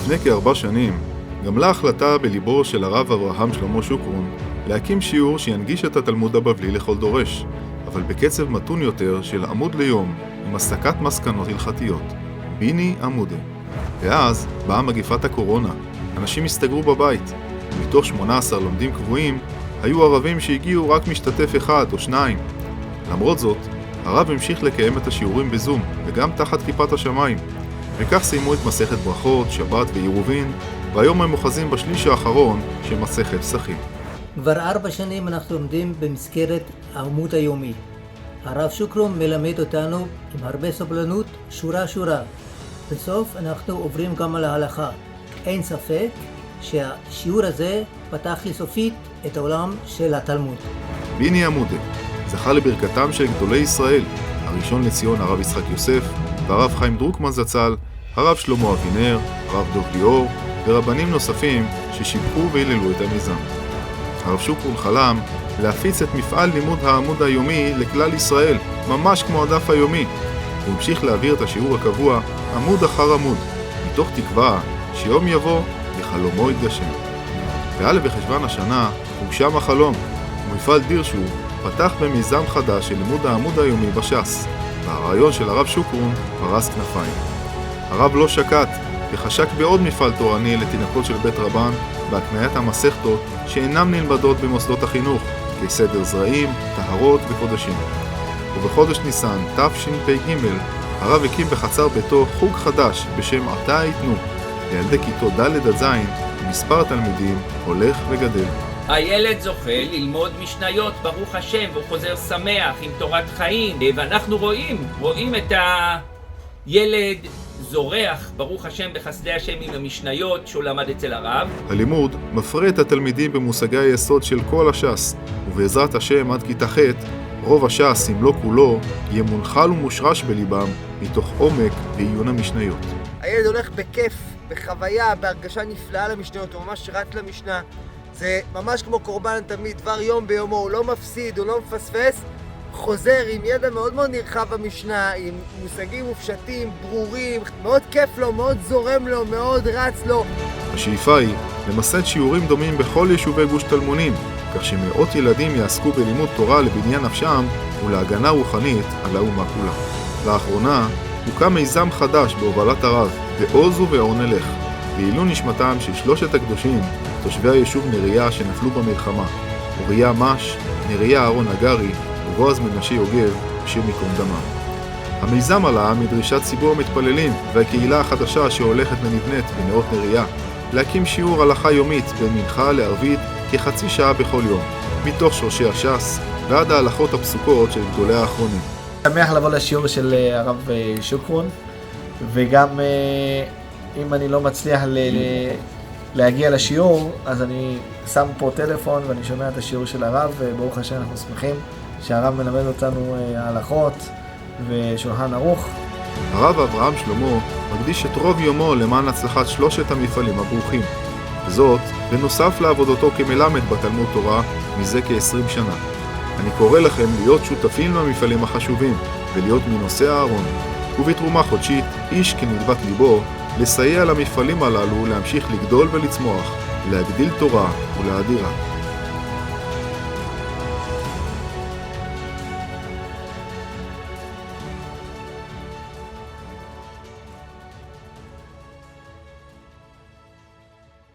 לפני כ4 שנים גמלה החלטה בליבו של הרב אברהם שלמה שוקרון להקים שיעור שינגיש את התלמוד הבבלי לכל דורש, אבל בקצב מתון יותר של עמוד ליום עם הסקת מסקנות הלכתיות. ביני עמודה. ואז באה מגפת הקורונה. אנשים הסתגרו בבית, ומתוך 18 לומדים קבועים היו ערבים שהגיעו רק משתתף אחד או שניים. למרות זאת, הרב המשיך לקיים את השיעורים בזום וגם תחת כיפת השמיים, וכך סיימו את מסכת ברכות, שבת ועירובין, והיום הם אוחזים בשליש האחרון של מסכת פסחים. כבר 4 שנים אנחנו לומדים במסגרת העמוד היומי. הרב שוקרון מלמד אותנו עם הרבה סבלנות, שורה. בסוף אנחנו עוברים גם על ההלכה. אין ספק שהשיעור הזה פתח לי סופית את העולם של התלמוד. ביני עמודה זכה לברכתם של גדולי ישראל, הראשון לציון הרב יצחק יוסף, והרב חיים דרוקמן זצ"ל, הרב שלמה אבינר, הרב דב ליאור, ורבנים נוספים ששיבחו והיללו את המיזם. הרב שוקרון חלם להפיץ את מפעל לימוד העמוד היומי לכלל ישראל, ממש כמו הדף היומי. הוא המשיך להעביר את השיעור הקבוע עמוד אחר עמוד, מתוך תקווה שיום יבוא וחלומו יתגשם. וא' בחשוון השנה הוגשם החלום, ומפעל דירשו פתח במיזם חדש של לימוד העמוד היומי בש"ס, והרעיון של הרב שוקרון פרס כנפיים. הרב לא שקט וחשק בעוד מפעל תורני לתינוקות של בית רבן בהקניית המסכתות שאינם נלמדות במוסדות החינוך, כסדר זרעים, טהרות וקודשים. ובחודש ניסן תשפ"ג הרב הקים בחצר ביתו חוג חדש בשם עתה ייתנו לילדי כיתות ד' עד ז', ומספר התלמידים הולך וגדל. הילד זוכה ללמוד משניות, ברוך השם, והוא חוזר שמח עם תורת חיים, ואנחנו רואים את הילד זורח, ברוך השם, בחסדי השם עם המשניות שהוא למד אצל הרב. הלימוד מפרה את התלמידים במושגי היסוד של כל הש"ס, ובעזרת השם עד כיתה ח' רוב הש"ס, אם לא כולו, יהיה מונחל ומושרש בליבם מתוך עומק ועיון המשניות. הילד הולך בכיף, בחוויה, בהרגשה נפלאה למשניות, הוא ממש רץ למשנה. זה ממש כמו קורבן תמיד, דבר יום ביומו, הוא לא מפסיד, הוא לא מפספס, חוזר עם ידע מאוד מאוד נרחב במשנה, עם מושגים ופשטים, ברורים, מאוד כיף לו, מאוד זורם לו, מאוד רץ לו. השאיפה היא למסד שיעורים דומים בכל יישובי גוש טלמונים, כך שמאות ילדים יעסקו בלימוד תורה לבניין נפשם ולהגנה רוחנית על האומה כולה. לאחרונה הוקם מיזם חדש בהובלת הרב, בעוז ובאור נלך, לעילוי נשמתם של 3 הקדושים, תושבי היישוב נריה שנפלו במלחמה, אוריה מש, נריה אהרון אגרי ובועז מנשה יוגב, השם ייקום דמם. המיזם עלה מדרישת ציבור המתפללים והקהילה החדשה שהולכת ונבנית בנאות נריה, להקים שיעור הלכה יומית בין מנחה לערבית כחצי שעה בכל יום, מתוך שורשי הש"ס ועד ההלכות הפסוקות של גדולי האחרונים. שמח לבוא לשיעור של הרב שוקרון, וגם אם אני לא מצליח להגיע לשיעור, אז אני שם פה טלפון ואני שומע את השיעור של הרב, וברוך השם אנחנו שמחים שהרב מלמד אותנו הלכות ושולחן ערוך. הרב אברהם שלמה מקדיש את רוב יומו למען הצלחת 3 המפעלים הברוכים, וזאת בנוסף לעבודתו כמלמד בתלמוד תורה מזה כ20 שנה. אני קורא לכם להיות שותפים למפעלים החשובים ולהיות מנושא הארון, ובתרומה חודשית, איש כנדבת ליבו, לסייע למפעלים הללו להמשיך לגדול ולצמוח, להגדיל תורה ולהאדירה.